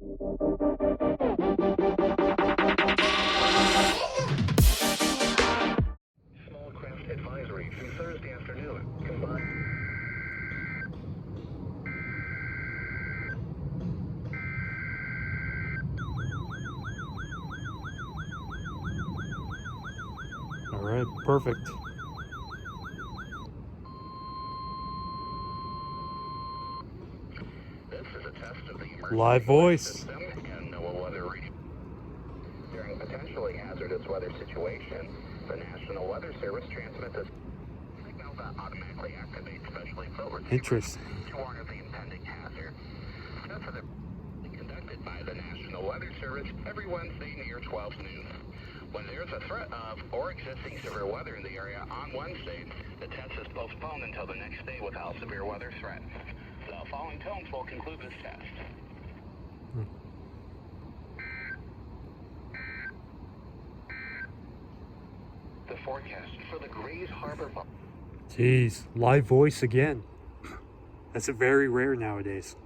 Small craft advisory through Thursday afternoon. Combined. All right, perfect. This is a test of the emergency Live voice. system and NOAA weather radio. During potentially hazardous weather situations, the National Weather Service transmits a signal that automatically activates specially built receivers Interesting. to warn of the impending hazard. Tests are conducted by the National Weather Service every Wednesday near 12 noon. When there's a threat of or existing severe weather in the area on Wednesday, the test is postponed until the next day without severe weather threat. The following tones will conclude this test. The forecast for the Grays Harbor. Jeez, live voice again. That's very rare nowadays.